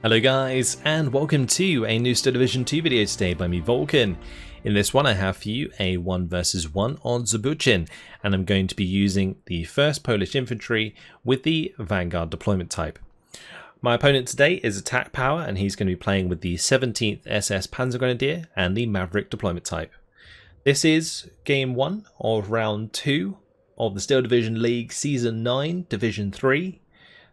Hello guys, and welcome to a new Star Division 2 video today by me, Vulcan. In this one I have for you a 1 versus 1 on Zbuczyn, and I'm going to be using the 1st Polish Infantry with the Vanguard deployment type. My opponent today is Atkpwr, and he's going to be playing with the 17th SS Panzer Grenadier and the Maverick deployment type. This is Game 1 of Round 2 of the Steel Division League Season 9, Division 3.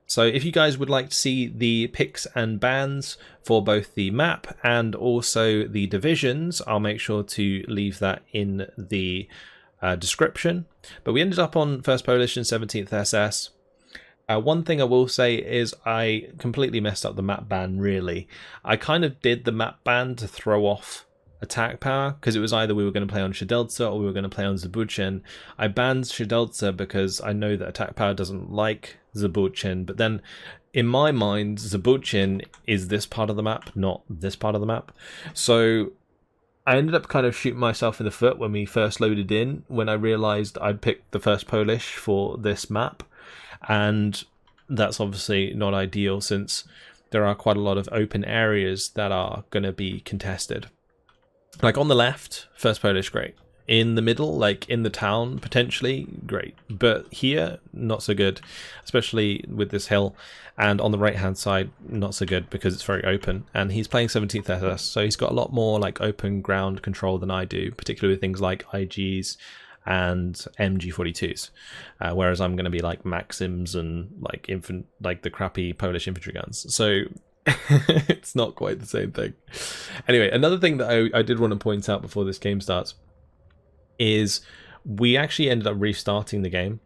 So if you guys would like to see the picks and bans for both the map and also the divisions, I'll make sure to leave that in the description. But we ended up on 1st Polish and 17th SS. One thing I will say is I completely messed up the map ban, really. I kind of did the map ban to throw off Atkpwr, because it was either we were going to play on Siedlce or we were going to play on Zbuczyn. I banned Siedlce because I know that Atkpwr doesn't like Zbuczyn, but then in my mind Zbuczyn is this part of the map, not this part of the map. So I ended up kind of shooting myself in the foot when we first loaded in, when I realised I'd picked the 1st Polish for this map, and that's obviously not ideal since there are quite a lot of open areas that are going to be contested. Like on the left, 1st Polish, great. In the middle, like in the town, potentially, great. But here, not so good, especially with this hill. And on the right-hand side, not so good because it's very open. And he's playing 17th SS, so he's got a lot more like open ground control than I do, particularly with things like IGs and MG42s. Whereas I'm going to be like Maxims and like the crappy Polish infantry guns. So it's not quite the same thing. Anyway, another thing that I did want to point out before this game starts is we actually ended up restarting the game.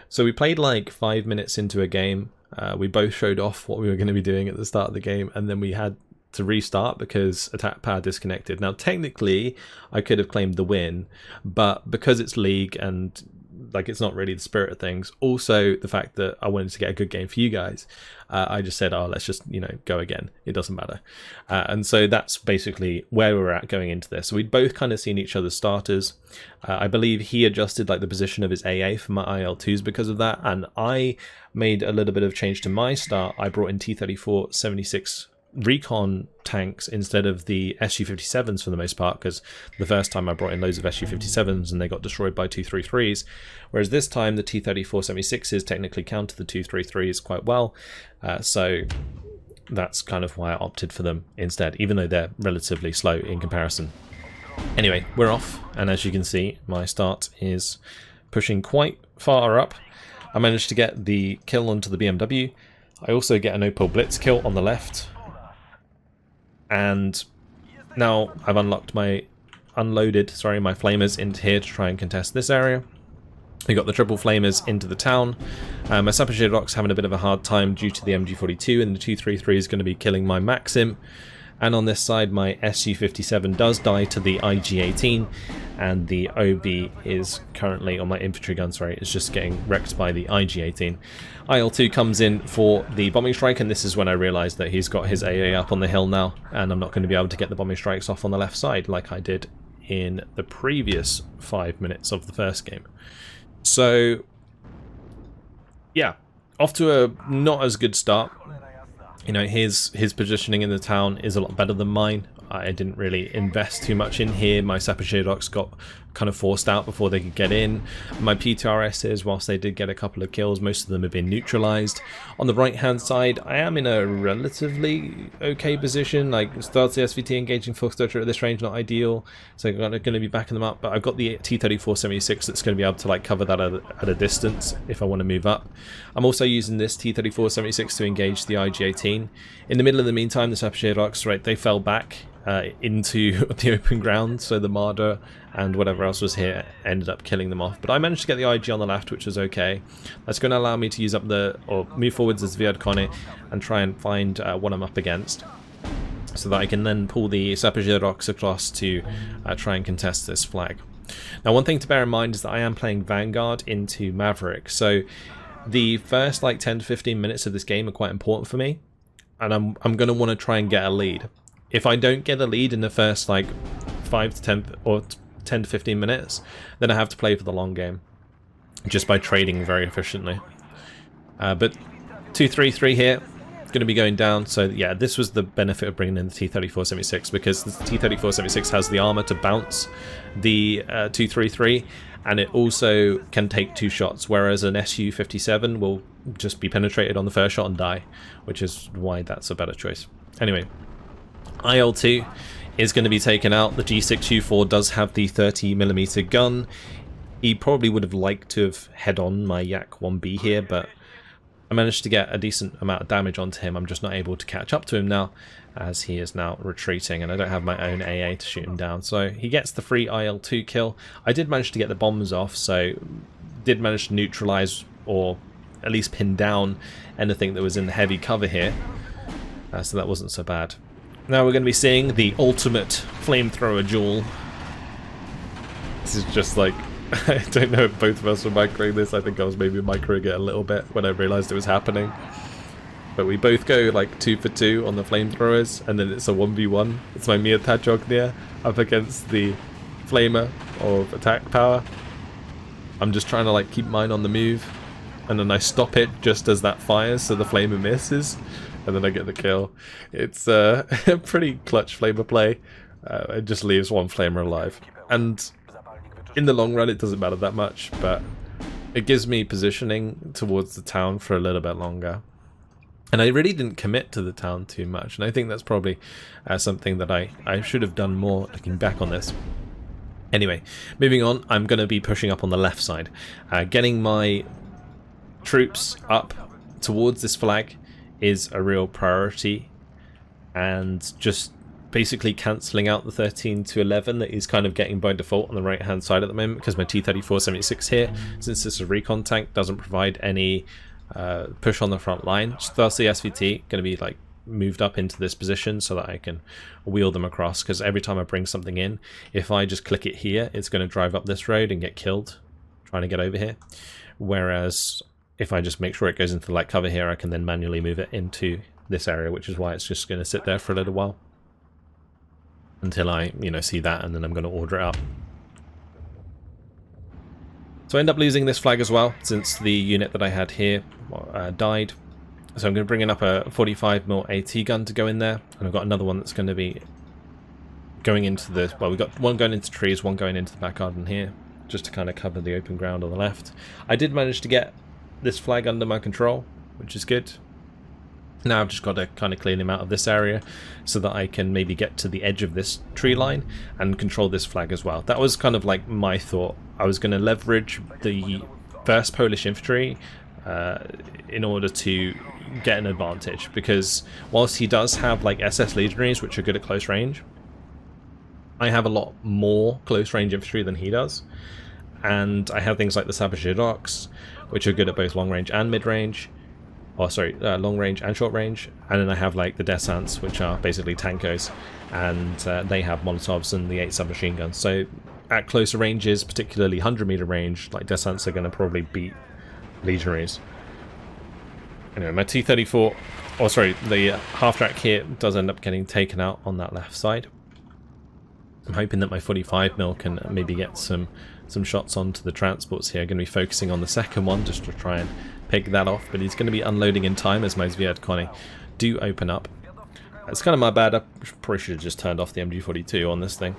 So we played like 5 minutes into a game. We both showed off what we were going to be doing at the start of the game, and then we had to restart because Atkpwr disconnected. Now technically I could have claimed the win, but because it's League and like it's not really the spirit of things, also the fact that I wanted to get a good game for you guys, I just said, oh, let's just, go again, it doesn't matter. And so that's basically where we're at going into this. So we'd both kind of seen each other's starters. I believe he adjusted like the position of his AA for my IL2s because of that, and I made a little bit of change to my start. I brought in T-34 76 recon tanks instead of the Su-57s for the most part, because the first time I brought in loads of Su-57s and they got destroyed by 233s, whereas this time the T-34 76s technically counter the 233s quite well, so that's kind of why I opted for them instead, even though they're relatively slow in comparison. Anyway, we're off, and as you can see, my start is pushing quite far up. I managed to get the kill onto the BMW. I also get an Opel Blitz kill on the left. And now I've unlocked my unloaded my flamers into here to try and contest this area. We got the triple flamers into the town. My Siedlce's having a bit of a hard time due to the MG42, and the 233 is going to be killing my Maxim. And on this side, my Su-57 does die to the IG-18, and the OB is currently, on my infantry gun, is just getting wrecked by the IG-18. IL-2 comes in for the bombing strike, and this is when I realised that he's got his AA up on the hill now, and I'm not going to be able to get the bombing strikes off on the left side like I did in the previous 5 minutes of the first game. So, yeah, off to a not as good start. His positioning in the town is a lot better than mine. I didn't really invest too much in here. My Siedlce got kind of forced out before they could get in. My PTRSs, whilst they did get a couple of kills, most of them have been neutralized. On the right hand side, I am in a relatively okay position. Like Slutsk SVT engaging Fallschirmjager at this range, not ideal. So I'm going to be backing them up. But I've got the T-34 76 that's going to be able to cover that at a distance if I want to move up. I'm also using this T-34 76 to engage the IG-18. In the middle of the meantime, the Siedlce, they fell back into the open ground, so the Marder and whatever else was here ended up killing them off. But I managed to get the IG on the left, which was okay. That's going to allow me to use up move forwards as Zbuczyn and try and find what I'm up against, so that I can then pull the Siedlce across to try and contest this flag. Now, one thing to bear in mind is that I am playing Vanguard into Maverick, so the first 10 to 15 minutes of this game are quite important for me, and I'm going to want to try and get a lead. If I don't get a lead in the first 5 to 10 or 10 to 15 minutes, then I have to play for the long game, just by trading very efficiently. But 2-3-3 here, going to be going down. So yeah, this was the benefit of bringing in the T-34-76, because the T-34-76 has the armor to bounce the 233, and it also can take 2 shots, whereas an Su-57 will just be penetrated on the first shot and die, which is why that's a better choice. Anyway, IL-2 is going to be taken out. The G6U4 does have the 30mm gun. He probably would have liked to have head-on my Yak-1B here, but I managed to get a decent amount of damage onto him. I'm just not able to catch up to him now, as he is now retreating, and I don't have my own AA to shoot him down. So he gets the free IL-2 kill. I did manage to get the bombs off, so did manage to neutralize or at least pin down anything that was in the heavy cover here. So that wasn't so bad. Now we're going to be seeing the ultimate flamethrower duel. This is just like, I don't know if both of us were microing this. I think I was maybe microing it a little bit when I realised it was happening. But we both go like 2 for 2 on the flamethrowers, and then it's a 1v1. It's my Mir Tajognir up against the Flamer of attack power. I'm just trying to like keep mine on the move, and then I stop it just as that fires, so the Flamer misses, and then I get the kill. It's a pretty clutch Flamer play. It just leaves one Flamer alive, and in the long run it doesn't matter that much, but it gives me positioning towards the town for a little bit longer. And I really didn't commit to the town too much, and I think that's probably something that I should have done more looking back on this. Anyway, moving on, I'm going to be pushing up on the left side. Getting my troops up towards this flag is a real priority, and just basically cancelling out the 13 to 11 that is kind of getting by default on the right hand side at the moment, because my T-34-76 here, since this is a recon tank, doesn't provide any push on the front line. Thus the SVT going to be like moved up into this position so that I can wheel them across, because every time I bring something in, if I just click it here, it's going to drive up this road and get killed trying to get over here. Whereas if I just make sure it goes into the light cover here, I can then manually move it into this area, which is why it's just going to sit there for a little while until I, see that, and then I'm going to order it up. So I end up losing this flag as well, since the unit that I had here died. So I'm going to bring in up a 45mm AT gun to go in there, and I've got another one that's going to be going into the, well, we've got one going into trees, one going into the back garden here, just to kind of cover the open ground on the left. I did manage to get this flag under my control, which is good. Now I've just got to kind of clean him out of this area so that I can maybe get to the edge of this tree line and control this flag as well. That was kind of like my thought. I was going to leverage the 1st Polish infantry in order to get an advantage, because whilst he does have like SS legionaries which are good at close range, I have a lot more close range infantry than he does, and I have things like the Siedlce, which are good at both long range and mid range. Long range and short range, and then I have like the Descents, which are basically tankos, and they have Molotovs and the 8 submachine guns. So at closer ranges, particularly 100-meter range, like Descents are going to probably beat legionaries. Anyway, my T-34, the half-track here does end up getting taken out on that left side. I'm hoping that my 45mm can maybe get some shots onto the transports here. I'm going to be focusing on the second one just to try and pick that off, but he's going to be unloading in time as my Zviadkoni do open up. It's kind of my bad. I probably should have just turned off the MG42 on this thing,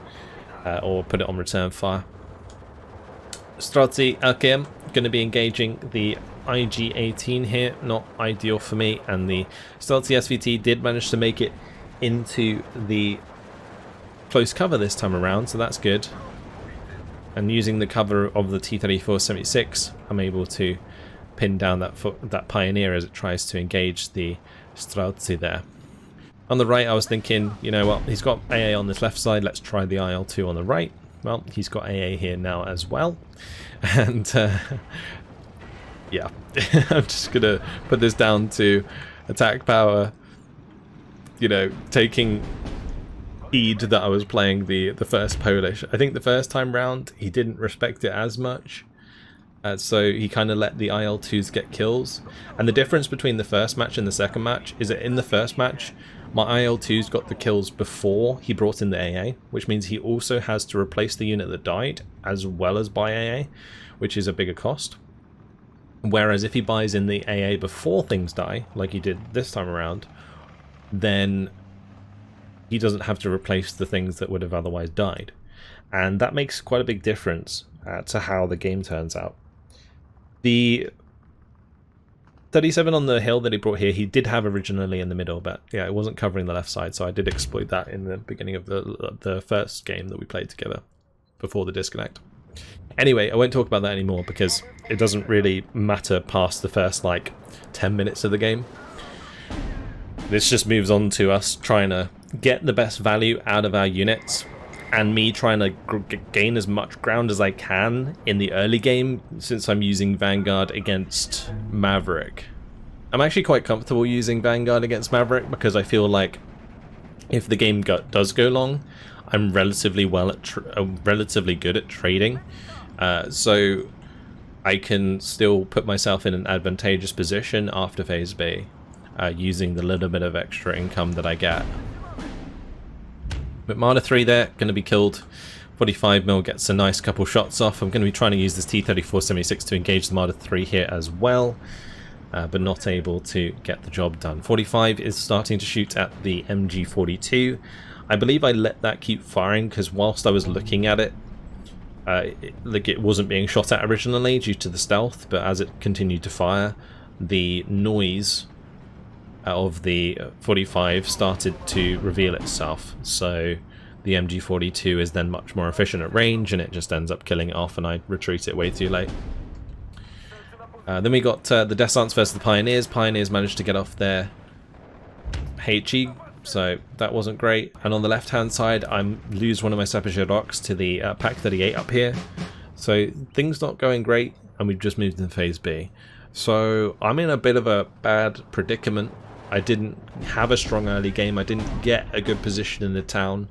or put it on return fire. Strzelcy LKM going to be engaging the IG-18 here, not ideal for me, and the Strzelcy SVT did manage to make it into the close cover this time around, so that's good. And using the cover of the T-34-76, I'm able to pin down that Pioneer as it tries to engage the Strzelcy there. On the right, I was thinking, you know what, he's got AA on this left side, let's try the IL-2 on the right. Well, he's got AA here now as well. And yeah, I'm just going to put this down to attack power, taking heed that I was playing the first Polish. I think the first time round, he didn't respect it as much. So he kind of let the IL-2s get kills. And the difference between the first match and the second match is that in the first match, my IL-2s got the kills before he brought in the AA, which means he also has to replace the unit that died, as well as buy AA, which is a bigger cost. Whereas if he buys in the AA before things die, like he did this time around, then he doesn't have to replace the things that would have otherwise died. And that makes quite a big difference to how the game turns out. The 37 on the hill that he brought here, he did have originally in the middle, but yeah, it wasn't covering the left side, so I did exploit that in the beginning of the first game that we played together before the disconnect. Anyway, I won't talk about that anymore because it doesn't really matter past the first like 10 minutes of the game. This just moves on to us trying to get the best value out of our units, and me trying to gain as much ground as I can in the early game, since I'm using Vanguard against Maverick. I'm actually quite comfortable using Vanguard against Maverick because I feel like if the game does go long, I'm relatively good at trading, so I can still put myself in an advantageous position after Phase B, using the little bit of extra income that I get. But Marder 3 there, going to be killed. 45mm gets a nice couple shots off. I'm going to be trying to use this T-34-76 to engage the Marder 3 here as well, but not able to get the job done. 45 is starting to shoot at the MG42. I believe I let that keep firing because whilst I was looking at it, it wasn't being shot at originally due to the stealth, but as it continued to fire, the noise of the 45 started to reveal itself, so the MG42 is then much more efficient at range, and it just ends up killing it off, and I retreat it way too late. Then we got the Descents versus the Pioneers. Pioneers managed to get off their HE, so that wasn't great. And on the left hand side, I lose one of my Sapphire rocks to the Pak 38 up here, so things not going great, and we've just moved into Phase B. So I'm in a bit of a bad predicament. I didn't have a strong early game, I didn't get a good position in the town.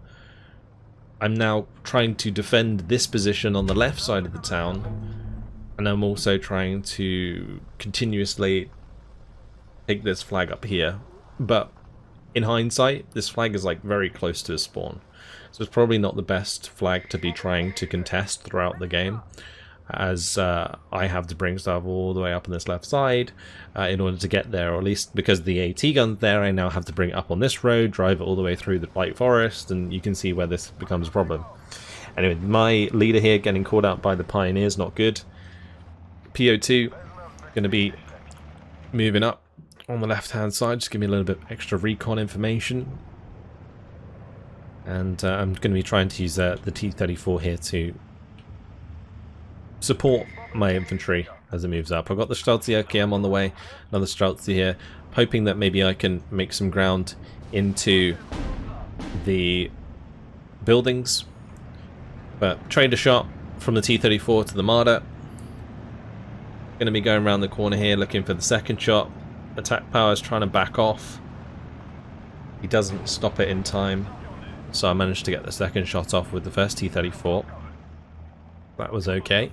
I'm now trying to defend this position on the left side of the town, and I'm also trying to continuously take this flag up here. But in hindsight, this flag is like very close to a spawn, so it's probably not the best flag to be trying to contest throughout the game, as I have to bring stuff all the way up on this left side in order to get there, or at least because the AT gun's there, I now have to bring it up on this road, drive it all the way through the light forest, and you can see where this becomes a problem. Anyway, my leader here getting caught out by the Pioneers, not good. PO2 going to be moving up on the left hand side, just give me a little bit extra recon information. And I'm going to be trying to use the T-34 here to support my infantry as it moves up. I've got the Streltsy OKM on the way, another Streltsy here, hoping that maybe I can make some ground into the buildings. But trade a shot from the T-34 to the Marder. Going to be going around the corner here looking for the second shot. Attack power is trying to back off. He doesn't stop it in time, so I managed to get the second shot off with the first T-34. That was okay.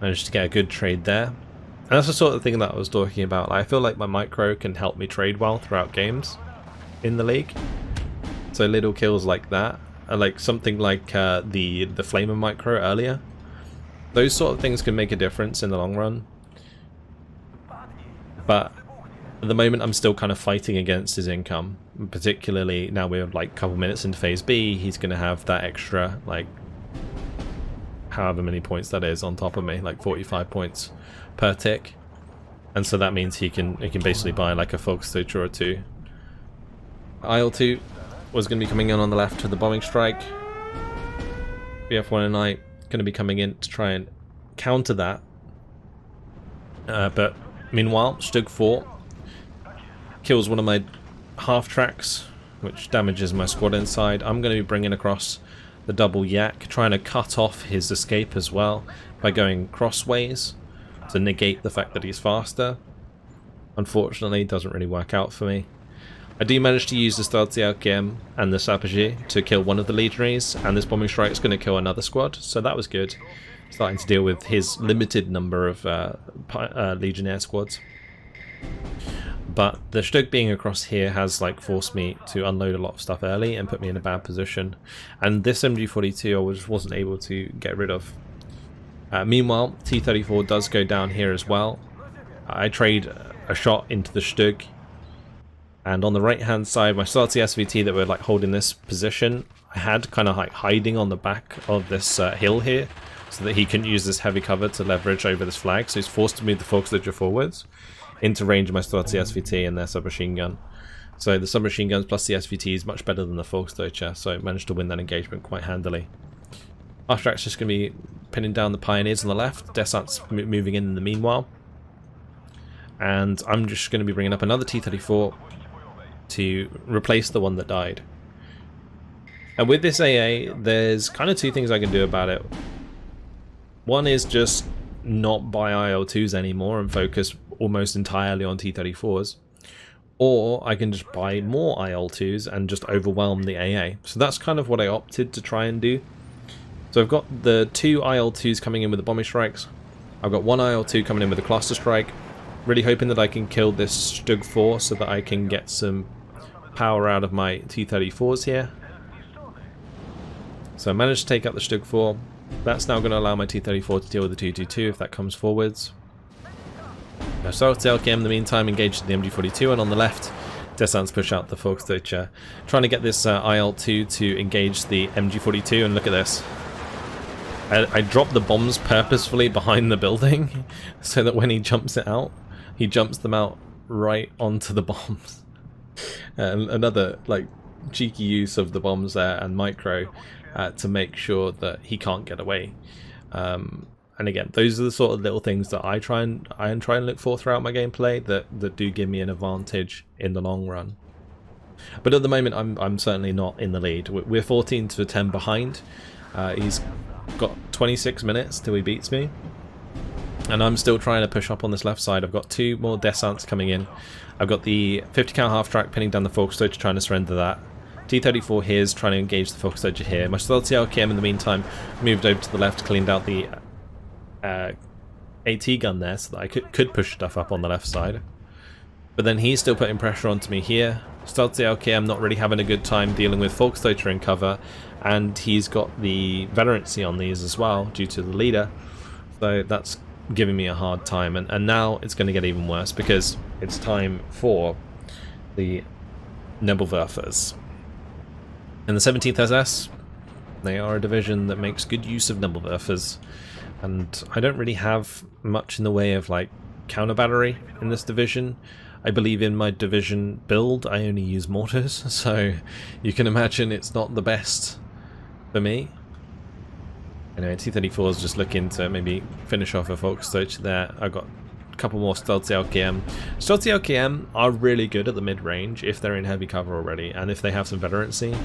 Managed to get a good trade there. And that's the sort of thing that I was talking about. I feel like my micro can help me trade well throughout games in the league. So little kills like that, like something like the Flamer micro earlier. Those sort of things can make a difference in the long run. But at the moment I'm still kind of fighting against his income. Particularly now we're like a couple minutes into Phase B, he's going to have that extra, like, however many points that is on top of me, like 45 points per tick. And so that means he can basically buy like a Volksdeutscher or two. IL-2 was going to be coming in on the left for the bombing strike. BF-1 and I going to be coming in to try and counter that. But meanwhile, Stug 4 kills one of my half-tracks, which damages my squad inside. I'm going to be bringing across the double yak, trying to cut off his escape as well by going crossways to negate the fact that he's faster. Unfortunately, it doesn't really work out for me. I do manage to use the Streltsy OKM and the Sapphire to kill one of the legionaries, and this bombing strike is going to kill another squad, so that was good. Starting to deal with his limited number of legionnaire squads. But the Stug being across here has like forced me to unload a lot of stuff early and put me in a bad position. And this MG42 I just wasn't able to get rid of. Meanwhile, T-34 does go down here as well. I trade a shot into the Stug, and on the right hand side, my Slutsk SVT that were like holding this position, I had kind of like hiding on the back of this hill here, so that he couldn't use this heavy cover to leverage over this flag, so he's forced to move the Fallschirmjager forwards into range of my Slutsk SVT and their submachine gun. So the submachine guns plus the SVT is much better than the Fallschirmjager, so I managed to win that engagement quite handily. Afteract's just going to be pinning down the pioneers on the left, Desant's moving in the meanwhile, and I'm just going to be bringing up another T-34 to replace the one that died. And with this AA, there's kind of two things I can do about it. One is just not buy IL-2s anymore and focus almost entirely on T-34s. Or I can just buy more IL-2s and just overwhelm the AA. So that's kind of what I opted to try and do. So I've got the two IL-2s coming in with the bombing strikes. I've got one IL-2 coming in with a cluster strike. Really hoping that I can kill this Stug 4 so that I can get some power out of my T-34s here. So I managed to take out the Stug 4. That's now going to allow my T-34 to deal with the 222 if that comes forwards. Now Slutsk LKM in the meantime engaged the MG42, and on the left Desant's push out the Fallschirmjager, trying to get this IL-2 to engage the MG42, and look at this. I dropped the bombs purposefully behind the building so that when he jumps it out, he jumps them out right onto the bombs. Another like cheeky use of the bombs there and micro to make sure that he can't get away. And again, those are the sort of little things that I try and look for throughout my gameplay that do give me an advantage in the long run. But at the moment, I'm certainly not in the lead. We're 14 to 10 behind. He's got 26 minutes till he beats me, and I'm still trying to push up on this left side. I've got two more Desants coming in. I've got the 50 cal half track pinning down the Fallschirmjager, trying to surrender that. T-34 here is trying to engage the Fallschirmjager here. My Slutsk LKM in the meantime moved over to the left, cleaned out the AT gun there so that I could push stuff up on the left side. But then he's still putting pressure onto me here. Slutsk LKM not really having a good time dealing with Fallschirmjager in cover, and he's got the veterancy on these as well due to the leader, so that's giving me a hard time. And now it's going to get even worse because it's time for the Nebelwerfers. And the 17th SS, they are a division that makes good use of Nebelwerfers, and I don't really have much in the way of like counter battery in this division. I believe in my division build I only use mortars, so you can imagine it's not the best for me. Anyway, T-34 is just looking to maybe finish off a Fallschirmjager there. I've got a couple more Slutsk LKM. Slutsk LKM are really good at the mid-range if they're in heavy cover already, and if they have some veterancy.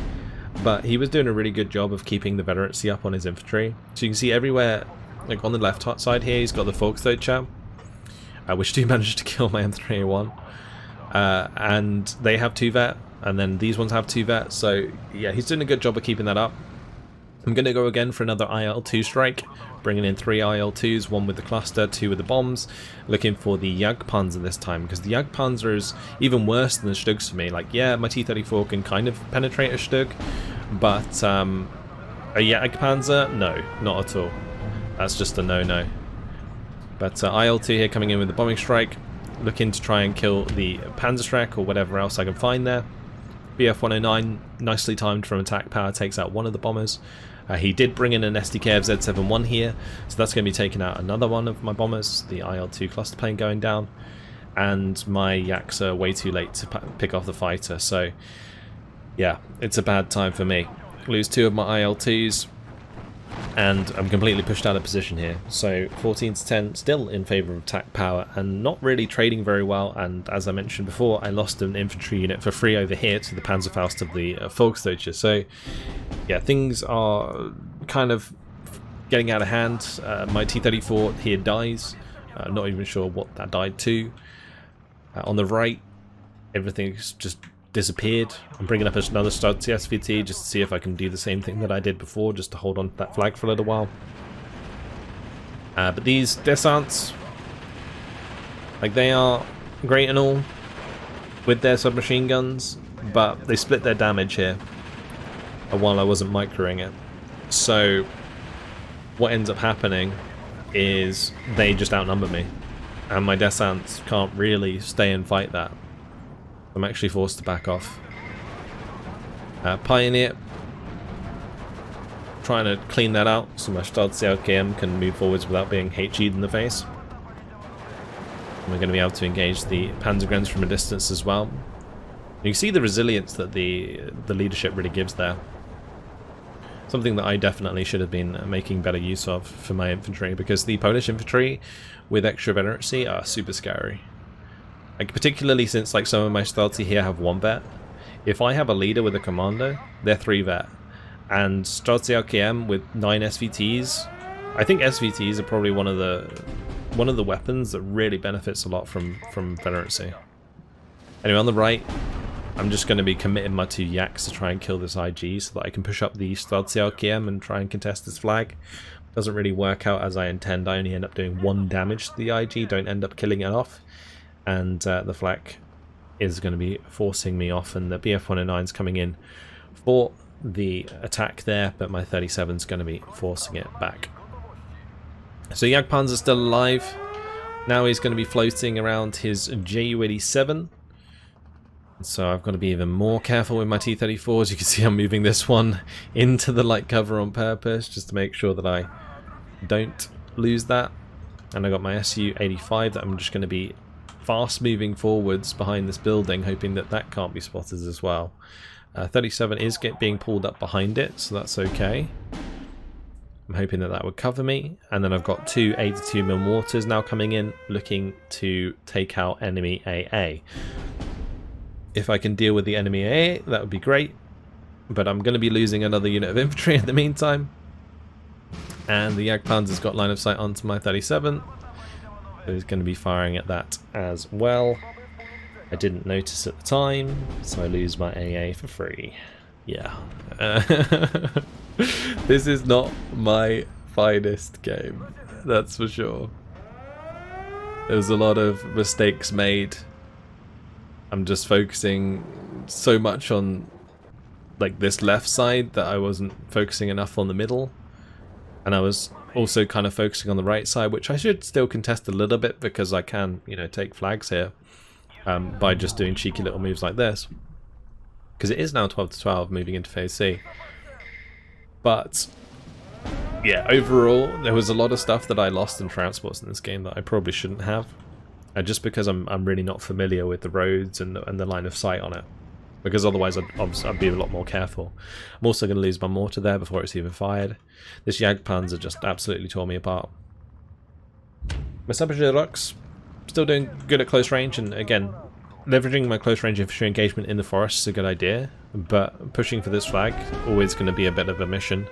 But he was doing a really good job of keeping the veterancy up on his infantry. So you can see everywhere, like on the left side here, he's got the Fallschirmjager, which do manage to kill my M3A1. And they have 2 vet, and then these ones have 2 vet, so yeah, he's doing a good job of keeping that up. I'm going to go again for another IL-2 strike, bringing in 3 IL-2s, 1 with the cluster, 2 with the bombs, looking for the Jagdpanzer this time, because the Jagdpanzer is even worse than the Stugs for me. Like, yeah, my T-34 can kind of penetrate a Stug, but a Jagdpanzer, no, not at all. That's just a no-no. But IL-2 here coming in with the bombing strike, looking to try and kill the Panzerschreck or whatever else I can find there. BF-109, nicely timed from attack power, takes out one of the bombers. He did bring in an SDK of Z71 here, so that's going to be taking out another one of my bombers, the IL-2 cluster plane going down, and my Yaks are way too late to pick off the fighter, so yeah, it's a bad time for me. Lose 2 of my IL-2s, and I'm completely pushed out of position here. So 14 to 10, still in favour of attack power, and not really trading very well. And as I mentioned before, I lost an infantry unit for free over here to the Panzerfaust of the Fallschirmjager. So yeah, things are kind of getting out of hand. My T-34 here dies. Not even sure what that died to. On the right, everything's just disappeared. I'm bringing up another Slutsk SVT just to see if I can do the same thing that I did before, just to hold on to that flag for a little while. But these Desants, like, they are great and all with their submachine guns, but they split their damage here while I wasn't microing it. So what ends up happening is they just outnumber me, and my descents can't really stay and fight that. I'm actually forced to back off. Pioneer, trying to clean that out so my Slutsk can move forwards without being HE'd in the face. And we're going to be able to engage the Panzer from a distance as well. You can see the resilience that the leadership really gives there. Something that I definitely should have been making better use of for my infantry, because the Polish infantry with extra veterancy are super scary. Like, particularly since like some of my Siedlce here have 1 vet. If I have a leader with a commander, they're 3 vet. And Slutsk with 9 SVTs, I think SVTs are probably one of the weapons that really benefits a lot from veterancy. Anyway, on the right, I'm just going to be committing my 2 Yaks to try and kill this IG so that I can push up the Slutsk and try and contest this flag. Doesn't really work out as I intend. I only end up doing 1 damage to the IG, don't end up killing it off. And the flak is going to be forcing me off, and the BF-109 is coming in for the attack there, but my 37 is going to be forcing it back. So Jagdpanzer's still alive. Now he's going to be floating around his Ju-87. So I've got to be even more careful with my T-34s. You can see I'm moving this one into the light cover on purpose, just to make sure that I don't lose that. And I got my Su-85 that I'm just going to be fast moving forwards behind this building, hoping that that can't be spotted as well. 37 is being pulled up behind it, so that's okay. I'm hoping that that would cover me. And then I've got 2 82mm mortars now coming in, looking to take out enemy AA. If I can deal with the enemy AA, that would be great. But I'm going to be losing another unit of infantry in the meantime. And the Jagdpanzer's got line of sight onto my 37. So he's going to be firing at that as well. I didn't notice at the time, so I lose my AA for free. Yeah. This is not my finest game, that's for sure. There's a lot of mistakes made. I'm just focusing so much on like this left side that I wasn't focusing enough on the middle. And I was also kind of focusing on the right side, which I should still contest a little bit because I can, you know, take flags here by just doing cheeky little moves like this. Because it is now 12-12 moving into phase C. But yeah, overall there was a lot of stuff that I lost in transports in this game that I probably shouldn't have. Just because I'm really not familiar with the roads and the line of sight on it. Because otherwise I'd be a lot more careful. I'm also going to lose my mortar there before it's even fired. This Jagdpanzer just absolutely tore me apart. My Zbuczyn still doing good at close range, and again, leveraging my close range infantry engagement in the forest is a good idea, but pushing for this flag always going to be a bit of a mission.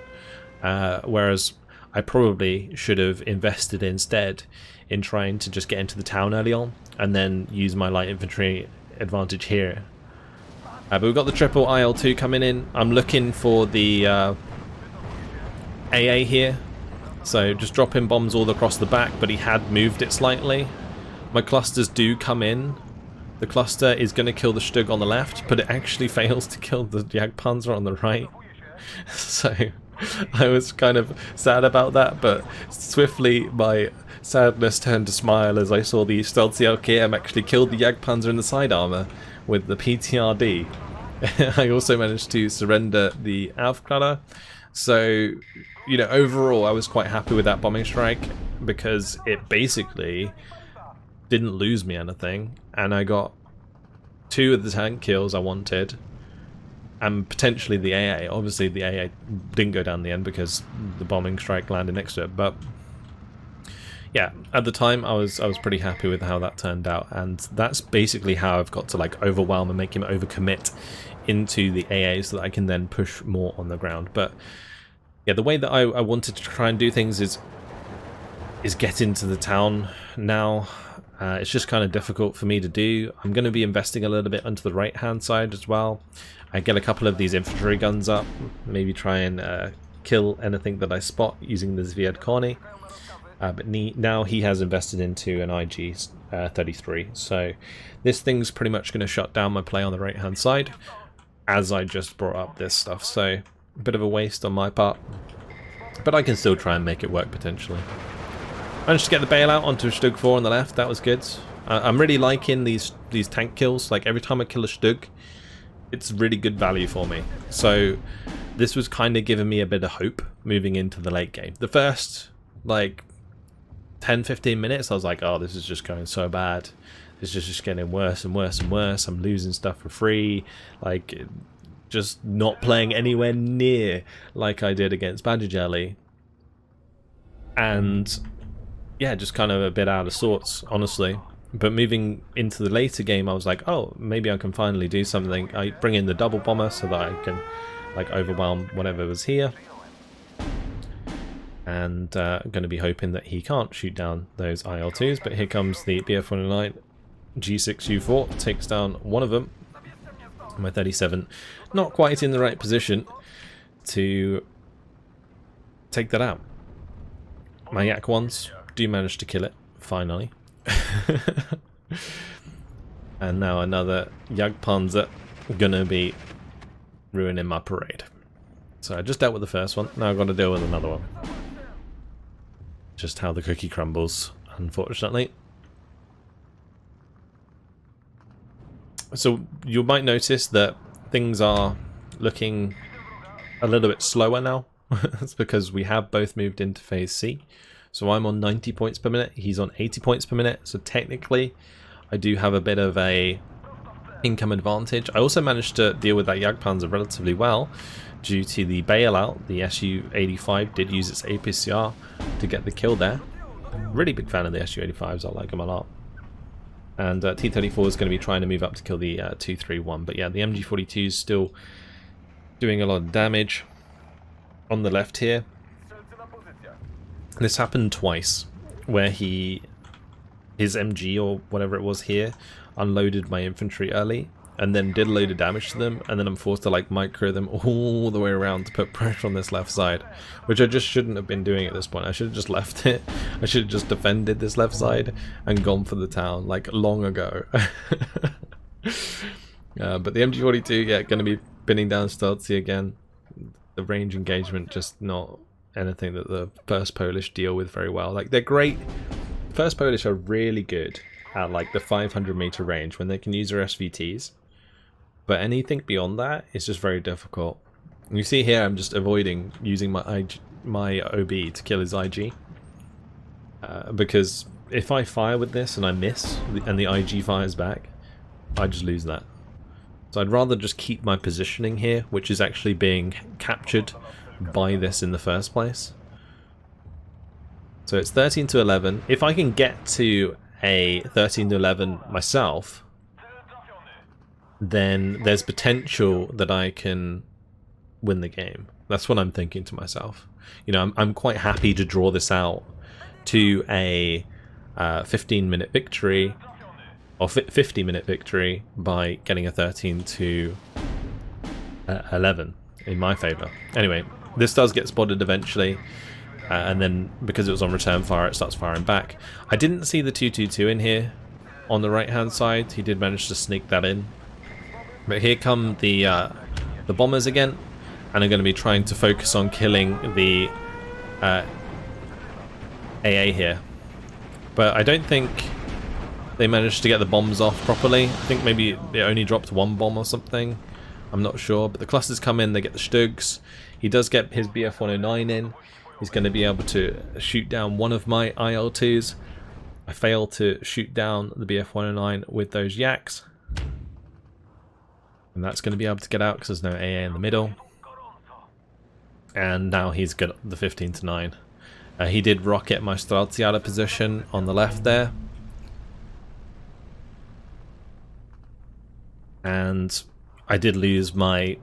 Whereas I probably should have invested instead in trying to just get into the town early on and then use my light infantry advantage here. But we've got the triple IL-2 coming in. I'm looking for the AA here, so just dropping bombs all across the back, but he had moved it slightly. My clusters do come in. The cluster is going to kill the Stug on the left, but it actually fails to kill the Jagdpanzer on the right. So I was kind of sad about that, but swiftly my sadness turned to smile as I saw the Slutsk actually killed the Jagdpanzer in the side armor with the PTRD. I also managed to surrender the Atkpwr. So, you know, overall I was quite happy with that bombing strike because it basically didn't lose me anything, and I got 2 of the tank kills I wanted, and potentially the AA. Obviously the AA didn't go down in the end because the bombing strike landed next to it, but yeah, at the time I was pretty happy with how that turned out, and that's basically how I've got to like overwhelm and make him overcommit into the AA so that I can then push more on the ground. But yeah, the way that I wanted to try and do things is get into the town now. It's just kind of difficult for me to do. I'm going to be investing a little bit onto the right hand side as well. I get a couple of these infantry guns up, maybe try and kill anything that I spot using the Zviad. But now he has invested into an IG-33, so this thing's pretty much going to shut down my play on the right hand side as I just brought up this stuff, so a bit of a waste on my part, but I can still try and make it work potentially. Managed to get the bailout onto a Stug 4 on the left. That was good. I'm really liking these tank kills. Like every time I kill a Stug, it's really good value for me. So this was kind of giving me a bit of hope moving into the late game. The first like 10-15 minutes I was like, oh, this is just going so bad. This is just getting worse and worse and worse. I'm losing stuff for free. Like just not playing anywhere near like I did against Battlegroup. And yeah, just kind of a bit out of sorts, honestly. But moving into the later game, I was like, oh, maybe I can finally do something. I bring in the double bomber so that I can like overwhelm whatever was here. And I'm going to be hoping that he can't shoot down those IL-2s. But here comes the BF-109 G6U4, takes down one of them. My 37 not quite in the right position to take that out. My Yak ones do manage to kill it, finally. And now another Jagdpanzer gonna be ruining my parade. So I just dealt with the first one, now I've got to deal with another one. Just how the cookie crumbles, unfortunately. So you might notice that things are looking a little bit slower now. That's because we have both moved into phase C. So I'm on 90 points per minute, he's on 80 points per minute. So technically I do have a bit of a income advantage. I also managed to deal with that Jagdpanzer relatively well due to the bailout. The Su-85 did use its APCR to get the kill there. Really big fan of the Su-85s, I like them a lot. And T-34 is going to be trying to move up to kill the 231. But yeah, the MG-42 is still doing a lot of damage on the left here. This happened twice, where his MG or whatever it was here unloaded my infantry early and then did a load of damage to them, and then I'm forced to like micro them all the way around to put pressure on this left side, which I just shouldn't have been doing at this point. I should have just left it. I should have just defended this left side and gone for the town like long ago. But the MG-42, yeah, going to be pinning down Siedlce again. The range engagement just not anything that the first Polish deal with very well. Like they're great. The first Polish are really good at like the 500-meter range when they can use their SVTs. But anything beyond that is just very difficult. And you see here, I'm just avoiding using my OB to kill his IG. Because if I fire with this and I miss, and the IG fires back, I just lose that. So I'd rather just keep my positioning here, which is actually being captured by this in the first place. So it's 13 to 11. If I can get to a 13 to 11 myself, then there's potential that I can win the game. That's what I'm thinking to myself. You know, I'm quite happy to draw this out to a 15-minute victory or 50-minute victory by getting a 13 to 11 in my favour. Anyway, this does get spotted eventually, and then because it was on return fire, it starts firing back. I didn't see the 222 in here on the right-hand side. He did manage to sneak that in. But here come the bombers again, and I'm going to be trying to focus on killing the AA here. But I don't think they managed to get the bombs off properly. I think maybe it only dropped one bomb or something. I'm not sure. But the clusters come in, they get the Stugs. He does get his BF-109 in. He's going to be able to shoot down one of my IL-2s. I failed to shoot down the BF-109 with those Yaks. And that's going to be able to get out because there's no AA in the middle. And now he's got the 15 to 9. He did rocket my Siedlce out of position on the left there. And I did lose my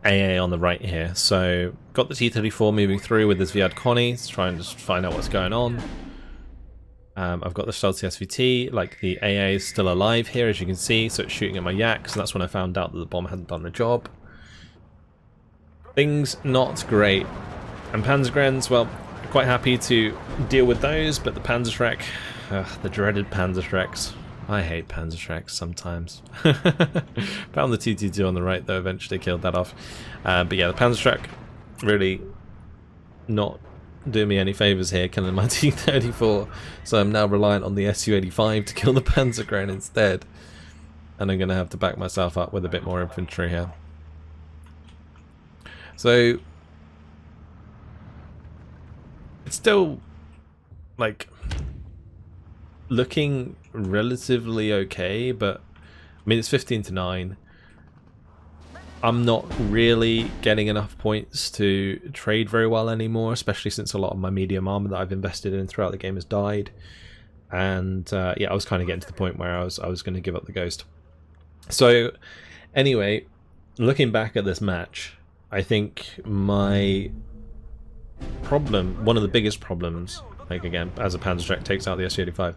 AA on the right here. So got the T-34 moving through with his Viad Connies, trying to find out what's going on. I've got the Siedlce SVT, like the AA is still alive here as you can see, so it's shooting at my Yaks, and that's when I found out that the bomb hadn't done the job. Things not great. And Panzergrens, well, quite happy to deal with those, but the Panzerschreck, the dreaded Panzerschrecks. I hate Panzerschrecks sometimes. Found the T-22 on the right though, eventually killed that off. But yeah, the Panzerschreck, really not doing me any favours here, killing my T-34, so I'm now reliant on the Su-85 to kill the Panzer instead. And I'm going to have to back myself up with a bit more infantry here. So, it's still, like, looking relatively okay, but, I mean, it's 15-9. I'm not really getting enough points to trade very well anymore, especially since a lot of my medium armor that I've invested in throughout the game has died. And, yeah, I was kind of getting to the point where I was going to give up the ghost. So, anyway, looking back at this match, I think my problem, one of the biggest problems, like again, as a Panzer takes out the Su-85,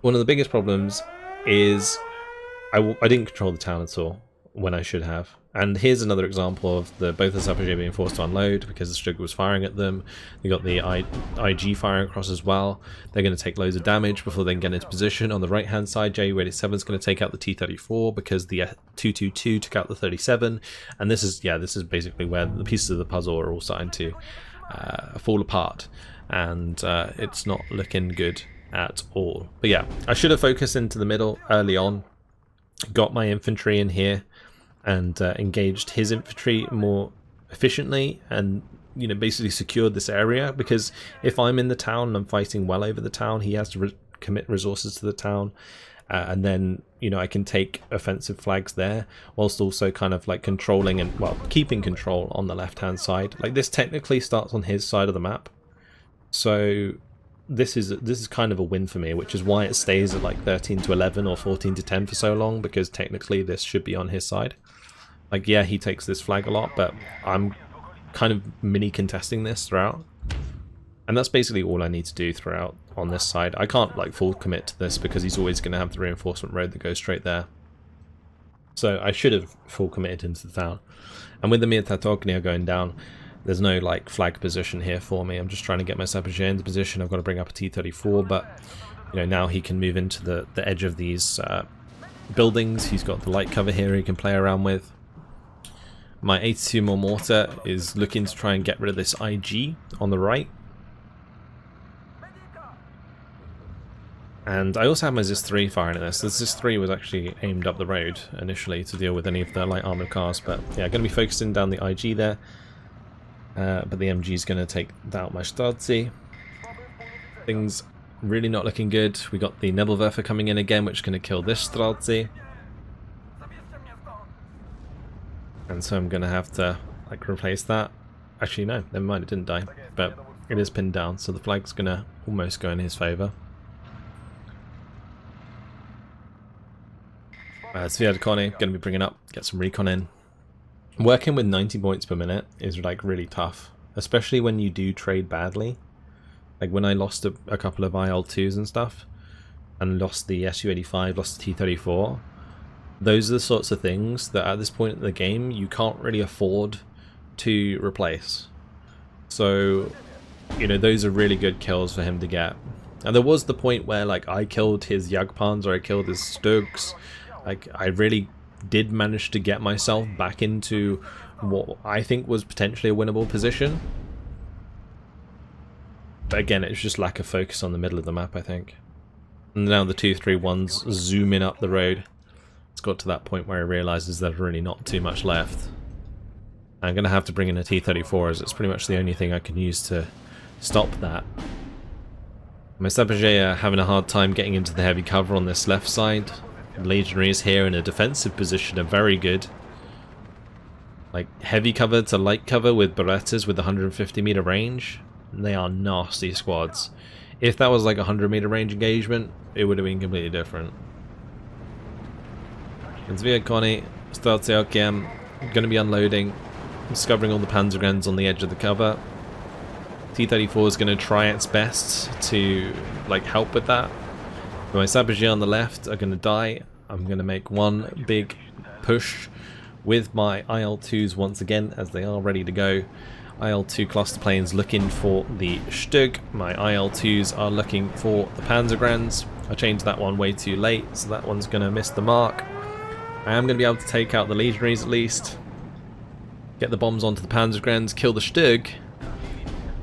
one of the biggest problems is I didn't control the town at all when I should have. And here's another example of both the Zaporozhye being forced to unload because the Sturm was firing at them. They got the IG firing across as well. They're going to take loads of damage before they can get into position. On the right hand side, Ju-87 is going to take out the T-34 because the 222 took out the 37. And this is basically where the pieces of the puzzle are all starting to fall apart. And it's not looking good at all. But yeah, I should have focused into the middle early on. Got my infantry in here and engaged his infantry more efficiently, and basically secured this area, because if I'm in the town and I'm fighting well over the town, he has to commit resources to the town, and then I can take offensive flags there whilst also kind of like controlling and keeping control on the left hand side. Like, this technically starts on his side of the map, so this is kind of a win for me, which is why it stays at like 13-11 or 14-10 for so long, because technically this should be on his side. Like, yeah, he takes this flag a lot, but I'm kind of mini contesting this throughout. And that's basically all I need to do throughout on this side. I can't like full commit to this because he's always going to have the reinforcement road that goes straight there. So I should have full committed into the town. And with the Mir-Tatognia going down, there's no like flag position here for me. I'm just trying to get my Zaporozhye into position. I've got to bring up a T-34, but now he can move into the edge of these buildings. He's got the light cover here he can play around with. My 82 mm mortar is looking to try and get rid of this IG on the right. And I also have my ZIS-3 firing at this. The ZIS-3 was actually aimed up the road initially to deal with any of the light armoured cars, but yeah, going to be focusing down the IG there. But the MG is going to take out my Stradzi. Things really not looking good. We got the Nebelwerfer coming in again, which is going to kill this Stradzi. And so I'm going to have to like replace that. Actually, no, never mind, it didn't die. But it is pinned down, so the flag's going to almost go in his favour. Sviadkone, going to be bringing up, get some recon in. Working with 90 points per minute is like really tough, especially when you do trade badly. Like when I lost a couple of IL-2s and stuff, and lost the Su-85, lost the T-34, those are the sorts of things that at this point in the game you can't really afford to replace. So, those are really good kills for him to get. And there was the point where like I killed his Jagdpanzer, I killed his Stugs. Like, I really did manage to get myself back into what I think was potentially a winnable position. But again, it's just lack of focus on the middle of the map, I think. And now the 231's zooming up the road. It's got to that point where it realises there's really not too much left. I'm going to have to bring in a T-34 as it's pretty much the only thing I can use to stop that. My Zaporozhye are having a hard time getting into the heavy cover on this left side. The Legionaries here in a defensive position are very good. Like, heavy cover to light cover with Berettas with 150 meter range. They are nasty squads. If that was like a 100 meter range engagement, it would have been completely different. And Zviadkone, Stradzi going to be unloading, discovering all the Panzergrens on the edge of the cover. T-34 is going to try its best to like help with that. But my Zaporozhye on the left are going to die. I'm going to make one big push with my IL-2s once again, as they are ready to go. IL-2 cluster planes looking for the Stug. My IL-2s are looking for the Panzergrens. I changed that one way too late, so that one's going to miss the mark. I am going to be able to take out the Legionaries at least. Get the bombs onto the Panzergrens, kill the Stug.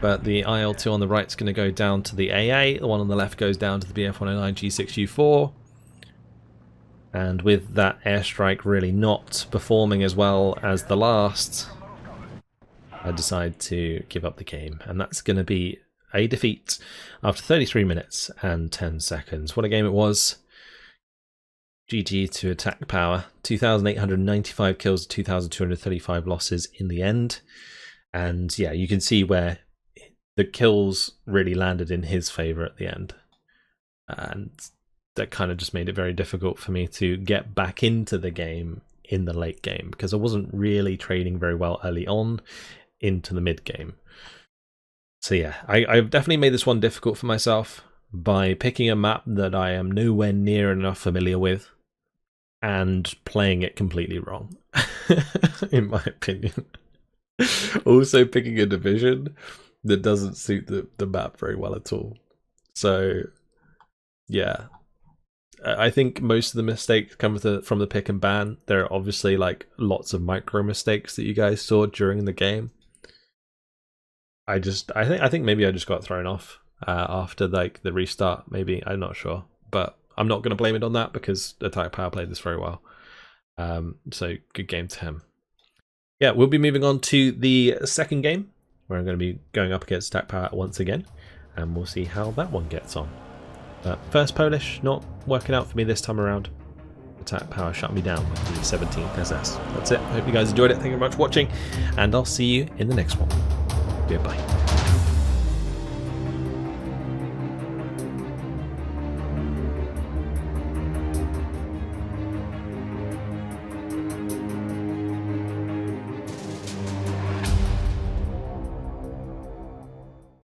but the IL-2 on the right is going to go down to the AA, the one on the left goes down to the BF-109 G6U4. And with that airstrike really not performing as well as the last, I decide to give up the game, and that's going to be a defeat after 33 minutes and 10 seconds. What a game it was. GG to Atkpwr. 2,895 kills, 2,235 losses in the end. And yeah, you can see where the kills really landed in his favour at the end. And that kind of just made it very difficult for me to get back into the game in the late game, because I wasn't really trading very well early on into the mid game. So yeah, I've definitely made this one difficult for myself by picking a map that I am nowhere near enough familiar with and playing it completely wrong, in my opinion. Also picking a division that doesn't suit the map very well at all. So yeah, I think most of the mistakes come from the pick and ban. There are obviously like lots of micro mistakes that you guys saw during the game. I think maybe I just got thrown off after like the restart. Maybe, I'm not sure, but I'm not going to blame it on that because Atkpwr played this very well. So good game to him. Yeah, we'll be moving on to the second game where I'm going to be going up against Atkpwr once again, and we'll see how that one gets on. First Polish, not working out for me this time around. Atkpwr shut me down with the 17th SS. That's it. Hope you guys enjoyed it. Thank you very much for watching, and I'll see you in the next one. Goodbye.